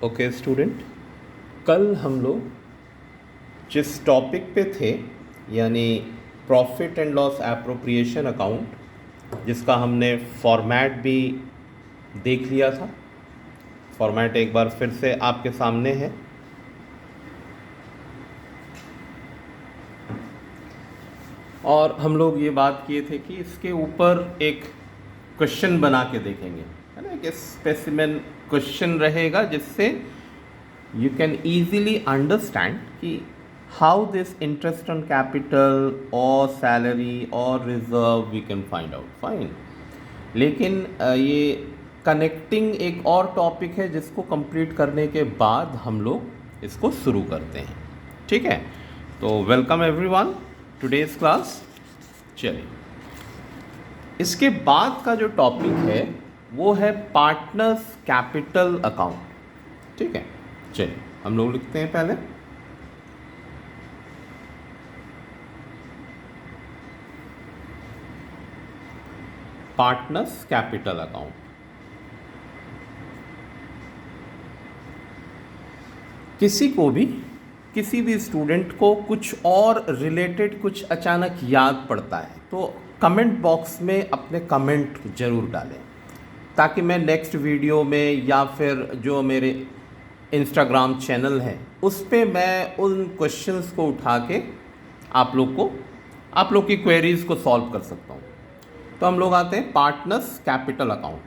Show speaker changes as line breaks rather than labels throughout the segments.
Okay student, कल हम लोग जिस टॉपिक पे थे यानी profit and loss appropriation account, जिसका हमने फॉर्मेट भी देख लिया था। फॉर्मेट एक बार फिर से आपके सामने है। और हम लोग ये बात किए थे कि इसके ऊपर एक क्वेश्चन बना के देखेंगे, है ना। एक स्पेसिमेन क्वेश्चन रहेगा जिससे you can easily understand कि how this interest on capital or salary or reserve we can find out. Fine. लेकिन ये कनेक्टिंग एक और टॉपिक है जिसको कंप्लीट करने के बाद हम लोग इसको शुरू करते हैं, ठीक है। तो वेलकम एवरीवन टुडेज क्लास। चलिए, इसके बाद का जो टॉपिक है वो है पार्टनर्स कैपिटल अकाउंट, ठीक है। चलिए हम लोग लिखते हैं पहले पार्टनर्स कैपिटल अकाउंट। किसी भी स्टूडेंट को कुछ और रिलेटेड कुछ अचानक याद पड़ता है तो कमेंट बॉक्स में अपने कमेंट ज़रूर डालें, ताकि मैं नेक्स्ट वीडियो में या फिर जो मेरे इंस्टाग्राम चैनल है उस पे मैं उन क्वेश्चंस को उठा के आप लोग की क्वेरीज को सॉल्व कर सकता हूँ। तो हम लोग आते हैं partners capital account.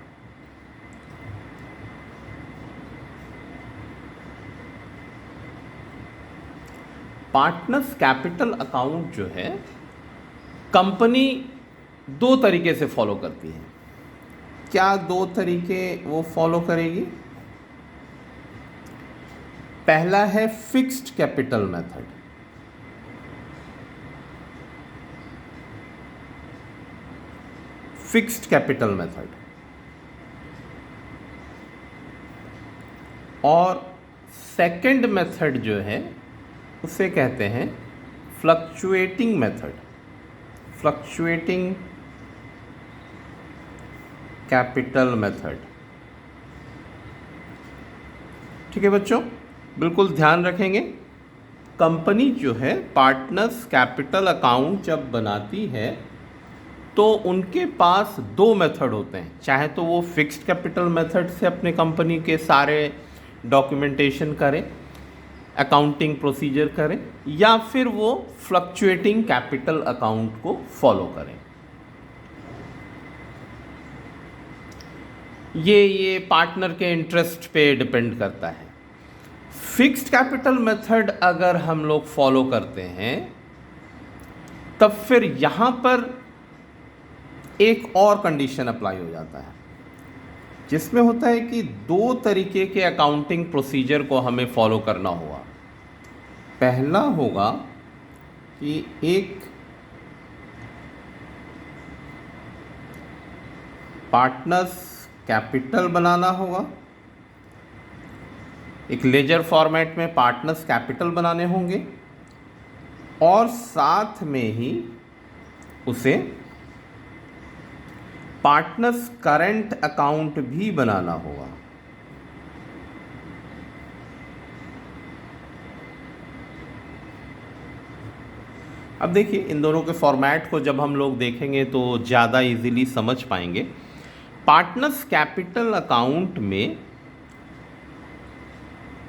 Partners capital account जो है कंपनी दो तरीके से फॉलो करती है। क्या दो तरीके वो फॉलो करेगी? पहला है fixed capital method. Fixed capital method और सेकंड मेथड जो है उसे कहते हैं fluctuating method, fluctuating capital method. ठीक है बच्चों, बिल्कुल ध्यान रखेंगे। कंपनी जो है पार्टनर्स कैपिटल अकाउंट जब बनाती है तो उनके पास दो मेथड होते हैं। चाहे तो वो फिक्स्ड कैपिटल मेथड से अपने कंपनी के सारे डॉक्यूमेंटेशन करें, अकाउंटिंग प्रोसीजर करें, या फिर वो फ्लक्चुएटिंग कैपिटल अकाउंट को फॉलो करें। ये पार्टनर के इंटरेस्ट पे डिपेंड करता है। फिक्स्ड कैपिटल मेथड अगर हम लोग फॉलो करते हैं तब फिर यहां पर एक और कंडीशन अप्लाई हो जाता है, जिसमें होता है कि दो तरीके के अकाउंटिंग प्रोसीजर को हमें फॉलो करना होगा। पहला होगा कि एक पार्टनर्स कैपिटल बनाना होगा, एक लेजर फॉर्मेट में पार्टनर्स कैपिटल बनाने होंगे, और साथ में ही उसे पार्टनर्स करंट अकाउंट भी बनाना होगा। अब देखिए, इन दोनों के फॉर्मेट को जब हम लोग देखेंगे तो ज़्यादा इजीली समझ पाएंगे। पार्टनर्स कैपिटल अकाउंट में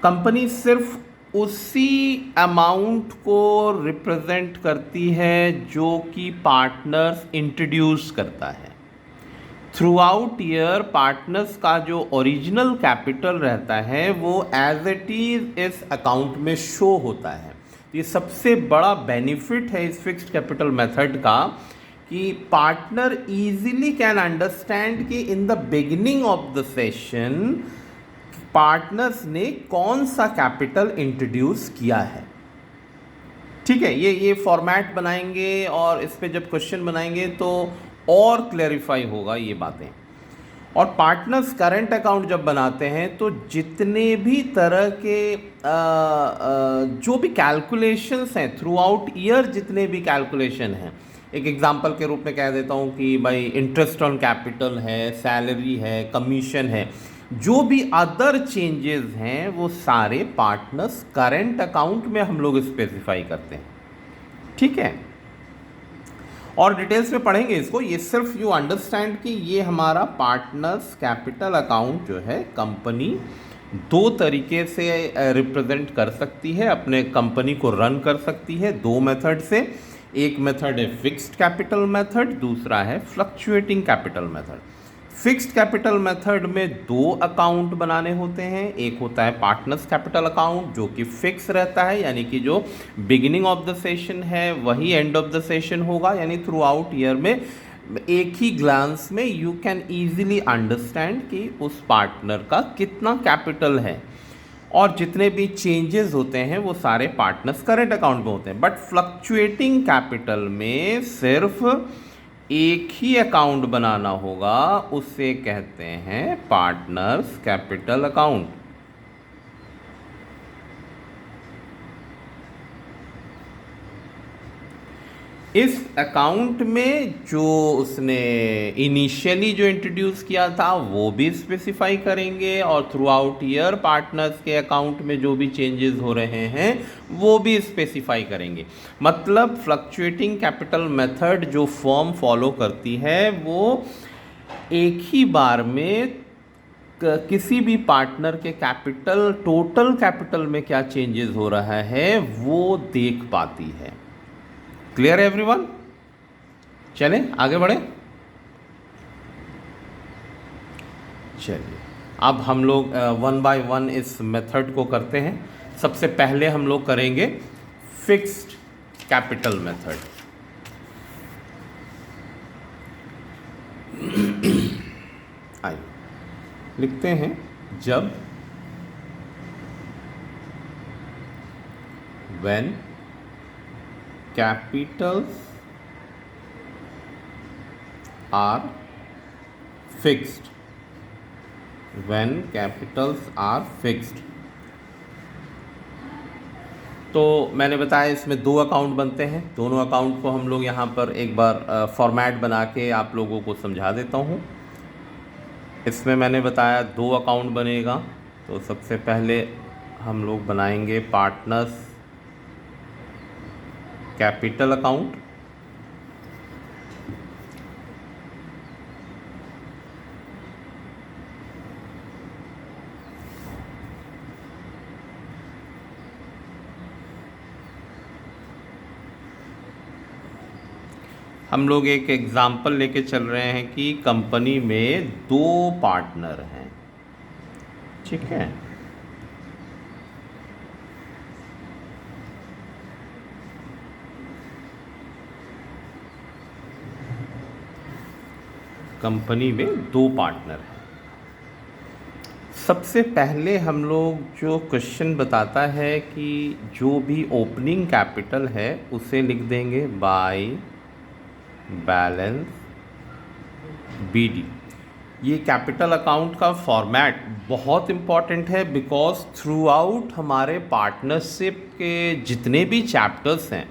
कंपनी सिर्फ उसी अमाउंट को रिप्रेजेंट करती है जो कि पार्टनर्स इंट्रोड्यूस करता है। थ्रू आउट ईयर पार्टनर्स का जो ओरिजिनल कैपिटल रहता है वो एज इट इज इस अकाउंट में शो होता है। ये सबसे बड़ा बेनिफिट है इस फिक्स्ड कैपिटल मेथड का कि पार्टनर इजीली कैन अंडरस्टैंड कि in the beginning of the session partners ने कौन सा कैपिटल इंट्रोड्यूस किया है। ठीक है, ये फॉर्मेट बनाएंगे और इस पे जब क्वेश्चन बनाएंगे तो और क्लैरिफाई होगा ये बातें। और पार्टनर्स करंट अकाउंट जब बनाते हैं तो जितने भी तरह के जो भी कैलकुलेशंस हैं थ्रू आउट ईयर, जितने भी कैलकुलेशन हैं, एक एग्जांपल के रूप में कह देता हूँ कि भाई इंटरेस्ट ऑन कैपिटल है, सैलरी है, कमीशन है, जो भी अदर चेंजेस हैं वो सारे पार्टनर्स करेंट अकाउंट में हम लोग स्पेसिफाई करते हैं, ठीक है। और डिटेल्स में पढ़ेंगे इसको, ये सिर्फ यू अंडरस्टैंड कि ये हमारा पार्टनर्स कैपिटल अकाउंट जो है कंपनी दो तरीके से रिप्रेजेंट कर सकती है, अपने कंपनी को रन कर सकती है दो मेथड से। एक मेथड है फिक्स्ड कैपिटल मेथड, दूसरा है fluctuating capital method. Fixed capital method में दो अकाउंट बनाने होते हैं, एक होता है पार्टनर्स कैपिटल अकाउंट जो कि फिक्स रहता है, यानी कि जो बिगिनिंग ऑफ द सेशन है वही एंड ऑफ द सेशन होगा, यानी थ्रू आउट ईयर में एक ही ग्लांस में यू कैन ईजिली अंडरस्टैंड कि उस पार्टनर का कितना कैपिटल है, और जितने भी चेंजेस होते हैं वो सारे पार्टनर्स करेंट अकाउंट में होते हैं। बट फ्लक्चुएटिंग कैपिटल में सिर्फ एक ही अकाउंट बनाना होगा, उसे कहते हैं पार्टनर्स कैपिटल अकाउंट। इस अकाउंट में जो उसने इनिशियली जो इंट्रोड्यूस किया था वो भी स्पेसिफाई करेंगे, और थ्रू आउट ईयर पार्टनर्स के अकाउंट में जो भी चेंजेस हो रहे हैं वो भी स्पेसिफाई करेंगे। मतलब फ्लक्चुएटिंग कैपिटल मेथड जो फर्म फॉलो करती है वो एक ही बार में किसी भी पार्टनर के कैपिटल, टोटल कैपिटल में क्या चेंजेस हो रहा है वो देख पाती है। क्लियर है एवरीवन? चलें आगे बढ़े। चलिए अब हम लोग वन बाय वन इस मेथड को करते हैं। सबसे पहले हम लोग करेंगे फिक्स्ड कैपिटल मेथड। आइए लिखते हैं, जब when capitals are fixed, when capitals are fixed, तो मैंने बताया इसमें दो अकाउंट बनते हैं। दोनों अकाउंट को हम लोग यहाँ पर एक बार फॉर्मेट बना के आप लोगों को समझा देता हूँ। इसमें मैंने बताया दो अकाउंट बनेगा, तो सबसे पहले हम लोग बनाएंगे पार्टनर्स कैपिटल अकाउंट, हम लोग एक एग्जाम्पल लेके चल रहे हैं कि कंपनी में दो पार्टनर हैं, ठीक है। कंपनी में दो पार्टनर हैं। सबसे पहले हम लोग जो क्वेश्चन बताता है कि जो भी ओपनिंग कैपिटल है उसे लिख देंगे बाय बैलेंस BD। ये कैपिटल अकाउंट का फॉर्मेट बहुत इम्पॉर्टेंट है, बिकॉज थ्रू आउट हमारे पार्टनरशिप के जितने भी चैप्टर्स हैं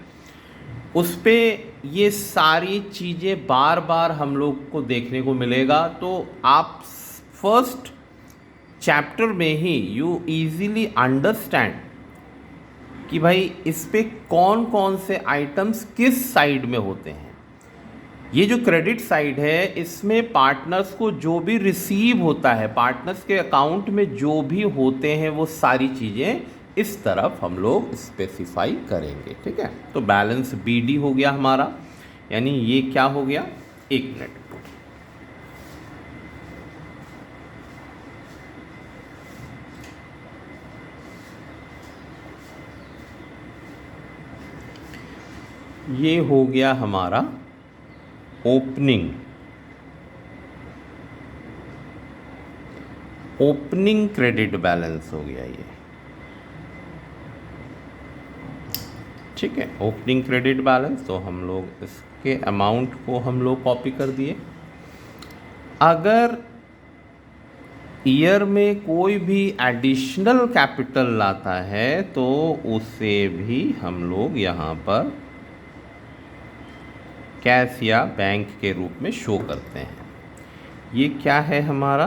उस पे ये सारी चीज़ें बार बार हम लोग को देखने को मिलेगा। तो आप फर्स्ट चैप्टर में ही यू इजीली अंडरस्टैंड कि भाई इस पे कौन कौन से आइटम्स किस साइड में होते हैं। ये जो क्रेडिट साइड है इसमें पार्टनर्स को जो भी रिसीव होता है, पार्टनर्स के अकाउंट में जो भी होते हैं वो सारी चीज़ें इस तरफ हम लोग स्पेसिफाई करेंगे, ठीक है। तो बैलेंस BD हो गया हमारा, यानी ये क्या हो गया, एक मिनट, ये हो गया हमारा ओपनिंग क्रेडिट बैलेंस हो गया ये, ठीक है। ओपनिंग क्रेडिट बैलेंस, तो हम लोग इसके अमाउंट को हम लोग कॉपी कर दिए। अगर ईयर में कोई भी एडिशनल कैपिटल लाता है तो उसे भी हम लोग यहाँ पर कैश या बैंक के रूप में शो करते हैं। ये क्या है हमारा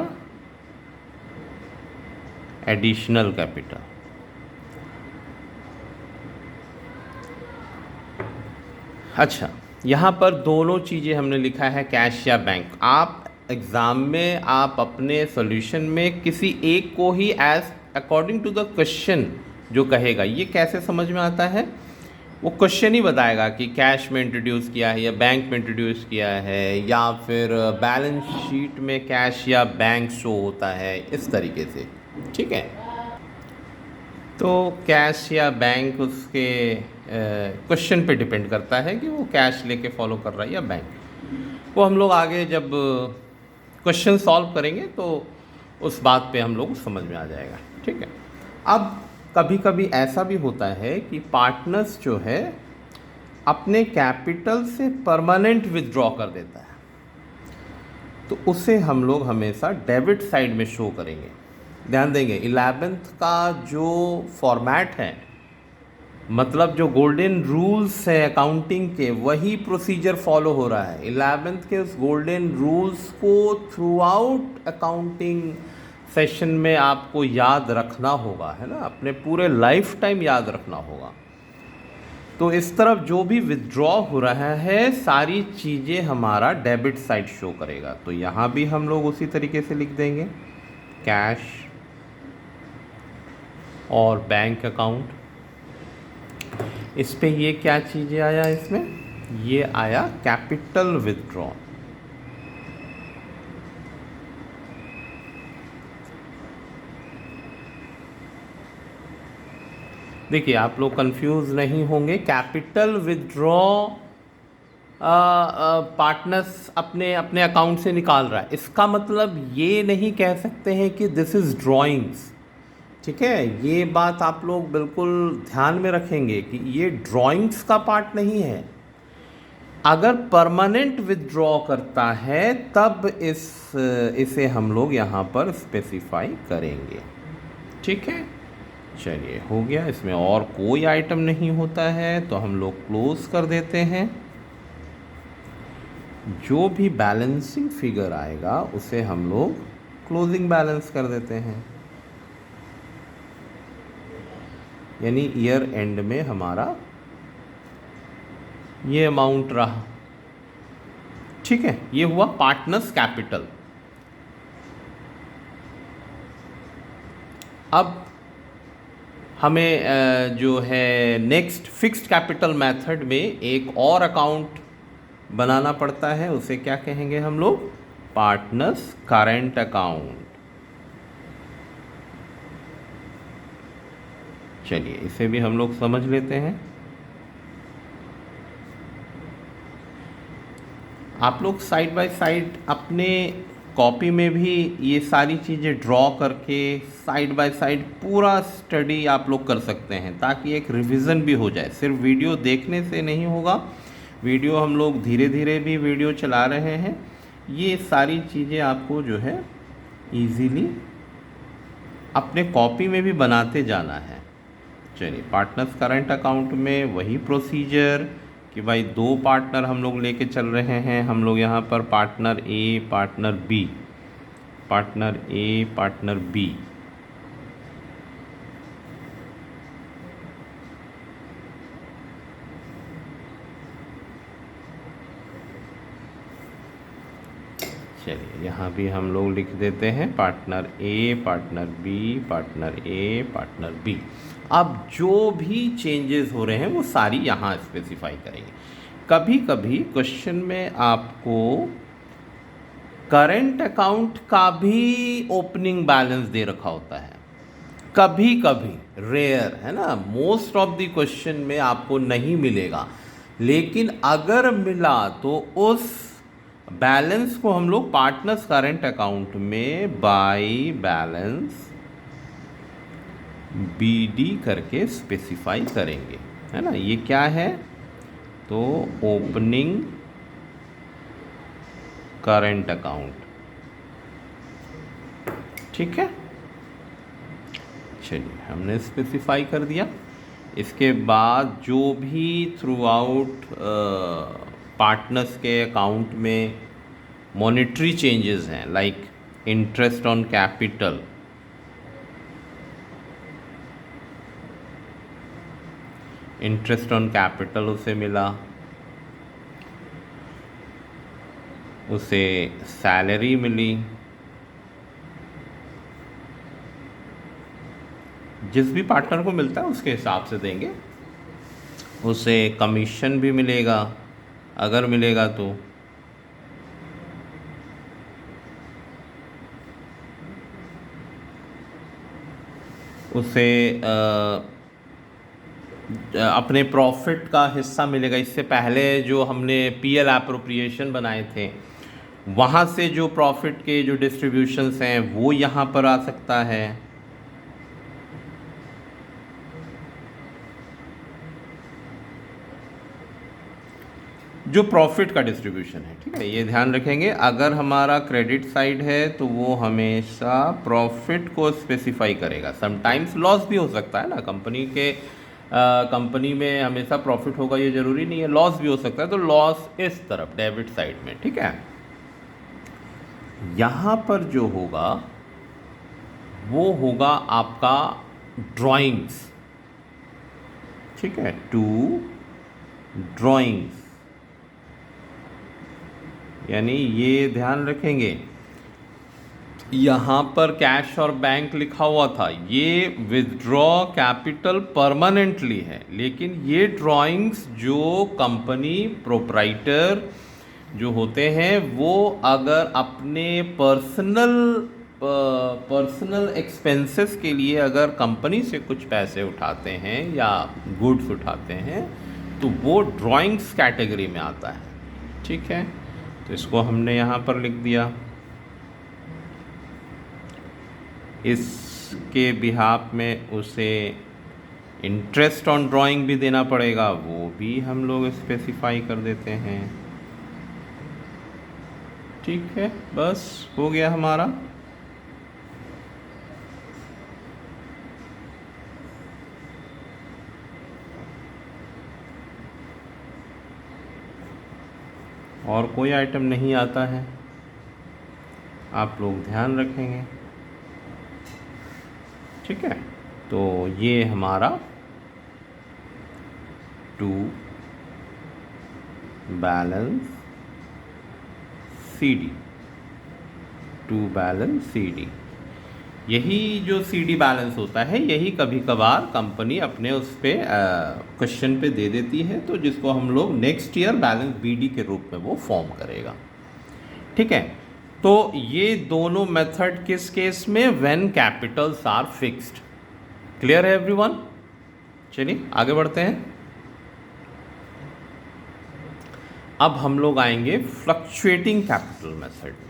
एडिशनल कैपिटल। अच्छा, यहाँ पर दोनों चीज़ें हमने लिखा है, कैश या बैंक। आप एग्ज़ाम में आप अपने सॉल्यूशन में किसी एक को ही as according to the question जो कहेगा, ये कैसे समझ में आता है, वो क्वेश्चन ही बताएगा कि कैश में इंट्रोड्यूस किया है या बैंक में इंट्रोड्यूस किया है, या फिर बैलेंस शीट में कैश या बैंक शो होता है, इस तरीके से। ठीक है, तो कैश या बैंक उसके क्वेश्चन पे डिपेंड करता है कि वो कैश लेके फॉलो कर रहा है या बैंक। वो हम लोग आगे जब क्वेश्चन सॉल्व करेंगे तो उस बात पे हम लोग समझ में आ जाएगा। ठीक है, अब कभी कभी ऐसा भी होता है कि पार्टनर्स जो है अपने कैपिटल से परमानेंट विथड्रॉ कर देता है, तो उसे हम लोग हमेशा डेबिट साइड में शो करेंगे। ध्यान देंगे, 11th का जो फॉर्मेट है, मतलब जो गोल्डन रूल्स है अकाउंटिंग के, वही प्रोसीजर फॉलो हो रहा है। 11th के उस गोल्डन रूल्स को थ्रू आउट अकाउंटिंग सेशन में आपको याद रखना होगा, है ना, अपने पूरे लाइफ टाइम याद रखना होगा। तो इस तरफ जो भी विथड्रॉ हो रहा है सारी चीज़ें हमारा डेबिट साइड शो करेगा। तो यहाँ भी हम लोग उसी तरीके से लिख देंगे, कैश और बैंक अकाउंट। इस पे ये क्या चीज़ें आया, इसमें ये आया कैपिटल विथड्रॉ। देखिए, आप लोग कंफ्यूज नहीं होंगे। कैपिटल विथड्रॉ पार्टनर्स अपने अपने अकाउंट से निकाल रहा है, इसका मतलब ये नहीं कह सकते हैं कि दिस इज़ ड्राइंग्स। ठीक है, ये बात आप लोग बिल्कुल ध्यान में रखेंगे कि ये ड्राइंग्स का पार्ट नहीं है। अगर परमानेंट विथड्रॉ करता है तब इसे हम लोग यहाँ पर स्पेसिफाई करेंगे। ठीक है, चलिए हो गया। इसमें और कोई आइटम नहीं होता है तो हम लोग क्लोज कर देते हैं। जो भी बैलेंसिंग फिगर आएगा उसे हम लोग क्लोजिंग बैलेंस कर देते हैं, यानी ईयर एंड में हमारा ये अमाउंट रहा। ठीक है, ये हुआ पार्टनर्स कैपिटल। अब हमें जो है नेक्स्ट फिक्स्ड कैपिटल मेथड में एक और अकाउंट बनाना पड़ता है, उसे क्या कहेंगे हम लोग, पार्टनर्स करंट अकाउंट। चलिए इसे भी हम लोग समझ लेते हैं। आप लोग साइड बाय साइड अपने कॉपी में भी ये सारी चीज़ें ड्रॉ करके साइड बाय साइड पूरा स्टडी आप लोग कर सकते हैं, ताकि एक रिवीजन भी हो जाए। सिर्फ वीडियो देखने से नहीं होगा, वीडियो हम लोग धीरे धीरे भी वीडियो चला रहे हैं। ये सारी चीज़ें आपको जो है इजीली अपने कॉपी में भी बनाते जाना है। चलिए, पार्टनर्स करंट अकाउंट में वही प्रोसीजर कि भाई दो पार्टनर हम लोग लेके चल रहे हैं। हम लोग यहाँ पर पार्टनर ए, पार्टनर बी, पार्टनर ए, पार्टनर बी। चलिए यहाँ भी हम लोग लिख देते हैं पार्टनर ए, पार्टनर बी, पार्टनर ए, पार्टनर बी। अब जो भी चेंजेस हो रहे हैं वो सारी यहाँ स्पेसिफाई करेंगे। कभी कभी क्वेश्चन में आपको करंट अकाउंट का भी ओपनिंग बैलेंस दे रखा होता है, कभी कभी, रेयर है ना, मोस्ट ऑफ द क्वेश्चन में आपको नहीं मिलेगा। लेकिन अगर मिला तो उस बैलेंस को हम लोग पार्टनर्स करंट अकाउंट में बाय बैलेंस BD करके स्पेसिफाई करेंगे, है ना। ये क्या है, तो ओपनिंग करंट अकाउंट। ठीक है, चलिए हमने स्पेसिफाई कर दिया। इसके बाद जो भी थ्रू आउट पार्टनर्स के अकाउंट में मॉनेटरी चेंजेस हैं, like interest on capital, interest on capital उसे मिला, उसे सैलरी मिली, जिस भी पार्टनर को मिलता है उसके हिसाब से देंगे, उसे कमीशन भी मिलेगा अगर मिलेगा तो, उसे अपने प्रॉफिट का हिस्सा मिलेगा। इससे पहले जो हमने पीएल एप्रोप्रिएशन बनाए थे वहाँ से जो प्रॉफिट के जो डिस्ट्रीब्यूशंस हैं वो यहाँ पर आ सकता है। जो प्रॉफिट का डिस्ट्रीब्यूशन है, ठीक है, ये ध्यान रखेंगे। अगर हमारा क्रेडिट साइड है तो वो हमेशा प्रॉफिट को स्पेसिफाई करेगा। समटाइम्स लॉस भी हो सकता है ना, कंपनी में हमेशा प्रॉफिट होगा ये ज़रूरी नहीं है, लॉस भी हो सकता है, तो लॉस इस तरफ डेबिट साइड में, ठीक है। यहाँ पर जो होगा वो होगा आपका ड्राइंग्स, ठीक है, टू ड्राइंग्स, यानी ये ध्यान रखेंगे यहाँ पर कैश और बैंक लिखा हुआ था, ये विथड्रॉ कैपिटल परमानेंटली है, लेकिन ये ड्राइंग्स जो कंपनी प्रोप्राइटर जो होते हैं वो अगर अपने पर्सनल एक्सपेंसेस के लिए अगर कंपनी से कुछ पैसे उठाते हैं या गुड्स उठाते हैं तो वो ड्राइंग्स कैटेगरी में आता है, ठीक है। तो इसको हमने यहाँ पर लिख दिया। इसके बिहाफ में उसे इंटरेस्ट ऑन ड्राइंग भी देना पड़ेगा, वो भी हम लोग स्पेसिफाई कर देते हैं, ठीक है। बस हो गया हमारा। और कोई आइटम नहीं आता है, आप लोग ध्यान रखेंगे, ठीक है। तो ये हमारा to balance CD, to balance CD, यही जो सीडी बैलेंस होता है यही कभी कभार कंपनी अपने उस पे क्वेश्चन पे दे देती है, तो जिसको हम लोग नेक्स्ट ईयर बैलेंस बीडी के रूप में वो फॉर्म करेगा, ठीक है। तो ये दोनों मेथड किस केस में, when capitals are fixed. Clear है एवरीवन? चलिए आगे बढ़ते हैं। अब हम लोग आएंगे फ्लक्चुएटिंग कैपिटल मेथड में।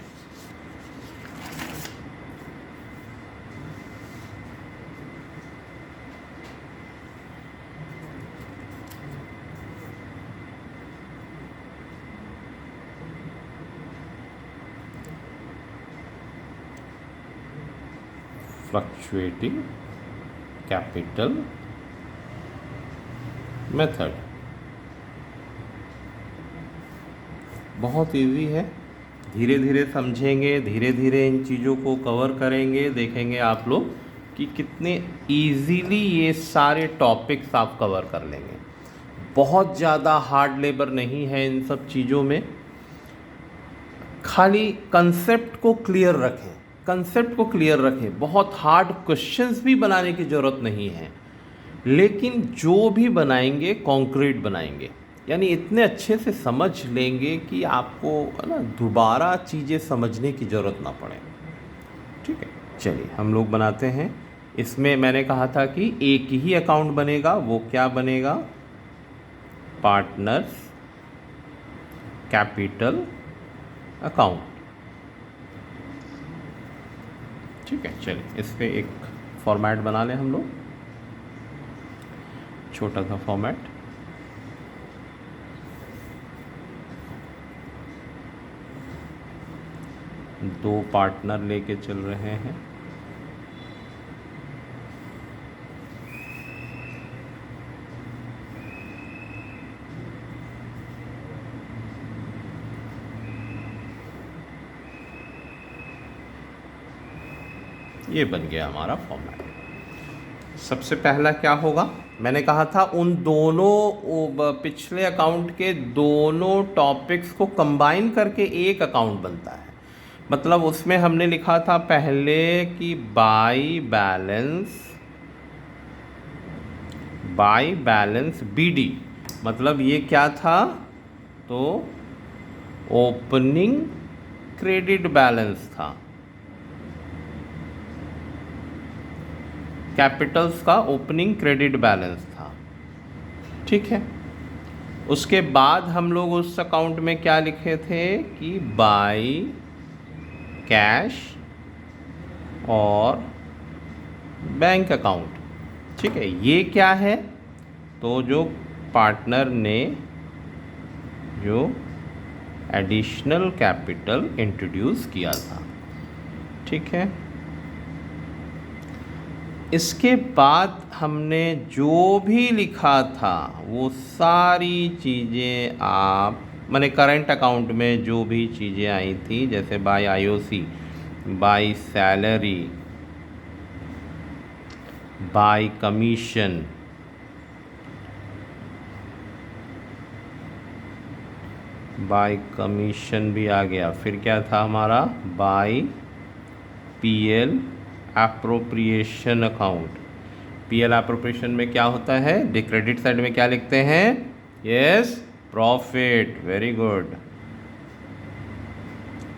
फ्लक्चुएटिंग कैपिटल मेथड बहुत इजी है, धीरे धीरे समझेंगे, धीरे धीरे इन चीज़ों को कवर करेंगे, देखेंगे आप लोग कि कितने इजीली ये सारे टॉपिक्स आप कवर कर लेंगे। बहुत ज़्यादा हार्ड लेबर नहीं है इन सब चीज़ों में, खाली कंसेप्ट को क्लियर रखें, कंसेप्ट को क्लियर रखें। बहुत हार्ड क्वेश्चंस भी बनाने की ज़रूरत नहीं है, लेकिन जो भी बनाएंगे कॉन्क्रीट बनाएंगे, यानी इतने अच्छे से समझ लेंगे कि आपको ना दोबारा चीज़ें समझने की ज़रूरत ना पड़े, ठीक है। चलिए हम लोग बनाते हैं। इसमें मैंने कहा था कि एक ही अकाउंट बनेगा, वो क्या बनेगा, पार्टनर्स कैपिटल अकाउंट, ठीक है। चलिए इस पर एक फॉर्मेट बना लें हम लोग, छोटा सा फॉर्मेट। दो पार्टनर लेके चल रहे हैं, ये बन गया हमारा फॉर्मेट। सबसे पहला क्या होगा, मैंने कहा था उन दोनों पिछले अकाउंट के दोनों टॉपिक्स को कंबाइन करके एक अकाउंट बनता है। मतलब उसमें हमने लिखा था पहले कि बाय बैलेंस बीडी, मतलब ये क्या था, तो ओपनिंग क्रेडिट बैलेंस था, कैपिटल्स का ओपनिंग क्रेडिट बैलेंस था। ठीक है, उसके बाद हम लोग उस अकाउंट में क्या लिखे थे कि बाय कैश और बैंक अकाउंट। ठीक है, ये क्या है, तो जो पार्टनर ने जो एडिशनल कैपिटल इंट्रोड्यूस किया था। ठीक है, इसके बाद हमने जो भी लिखा था वो सारी चीज़ें आप माने करंट अकाउंट में जो भी चीज़ें आई थी, जैसे by IOC, by salary, by commission, by commission भी आ गया। फिर क्या था हमारा, by PL appropriation account. PL appropriation में क्या होता है, क्रेडिट साइड में क्या लिखते हैं, yes profit, very good,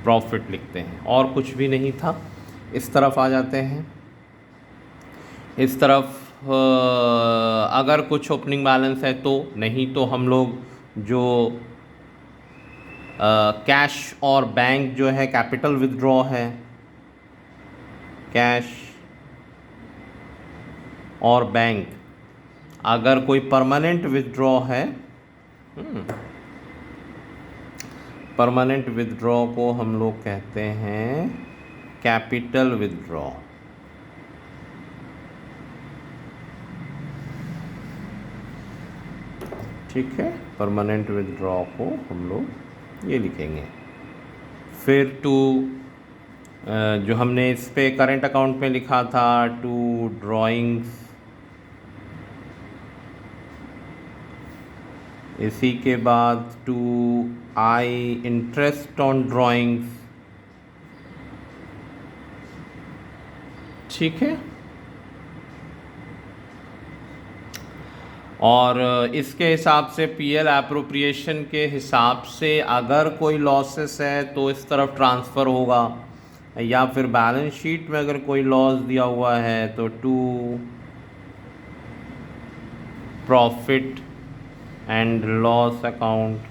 profit लिखते हैं, और कुछ भी नहीं था। इस तरफ आ जाते हैं, इस तरफ अगर कुछ ओपनिंग बैलेंस है तो, नहीं तो हम लोग जो कैश और बैंक जो है कैपिटल विथड्रॉ है, कैश और बैंक, अगर कोई परमानेंट विथड्रॉ है, परमानेंट विथड्रॉ को हम लोग कहते हैं कैपिटल विथड्रॉ। ठीक है, परमानेंट विथड्रॉ को हम लोग ये लिखेंगे। फिर टू जो हमने इस पे करंट अकाउंट में लिखा था, टू ड्राइंग्स, इसी के बाद to I interest on drawings. ठीक है, और इसके हिसाब से पीएल एप्रोप्रिएशन के हिसाब से अगर कोई लॉसेस है तो इस तरफ ट्रांसफ़र होगा, या फिर बैलेंस शीट में अगर कोई लॉस दिया हुआ है तो to profit and loss account.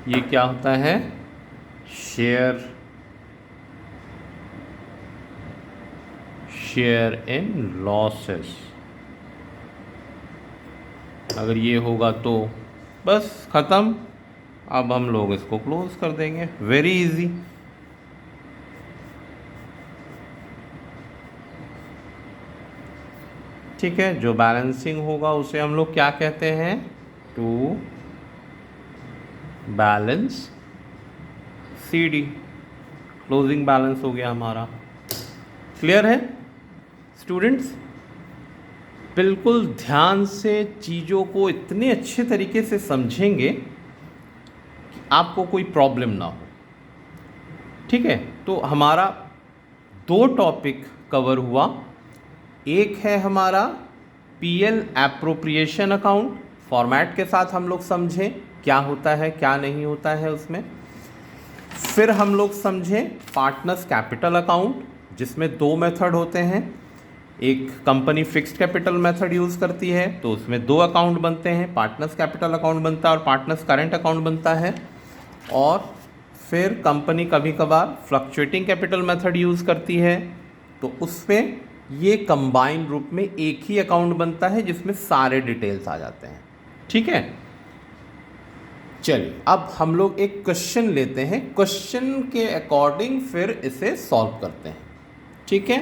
ये क्या होता है, शेयर इन लॉसेस। अगर ये होगा तो बस ख़त्म, अब हम लोग इसको क्लोज कर देंगे, वेरी इजी। ठीक है, जो बैलेंसिंग होगा उसे हम लोग क्या कहते हैं, to balance CD, closing balance हो गया हमारा। क्लियर है स्टूडेंट्स? बिल्कुल ध्यान से चीज़ों को इतने अच्छे तरीके से समझेंगे कि आपको कोई प्रॉब्लम ना हो। ठीक है, तो हमारा दो टॉपिक कवर हुआ। एक है हमारा पीएल एप्रोप्रिएशन अकाउंट, फॉर्मेट के साथ हम लोग समझें क्या होता है क्या नहीं होता है उसमें। फिर हम लोग समझें पार्टनर्स कैपिटल अकाउंट, जिसमें दो मेथड होते हैं। एक company fixed capital method use करती है तो उसमें दो अकाउंट बनते हैं, पार्टनर्स कैपिटल अकाउंट बनता है और पार्टनर्स करंट अकाउंट बनता है। और फिर कंपनी कभी कभार फ्लक्चुएटिंग कैपिटल मेथड यूज़ करती है तो उसमें ये कंबाइंड रूप में एक ही अकाउंट बनता है जिसमें सारे डिटेल्स आ जाते हैं। ठीक है, चलिए अब हम लोग एक क्वेश्चन लेते हैं, क्वेश्चन के अकॉर्डिंग फिर इसे सॉल्व करते हैं। ठीक है।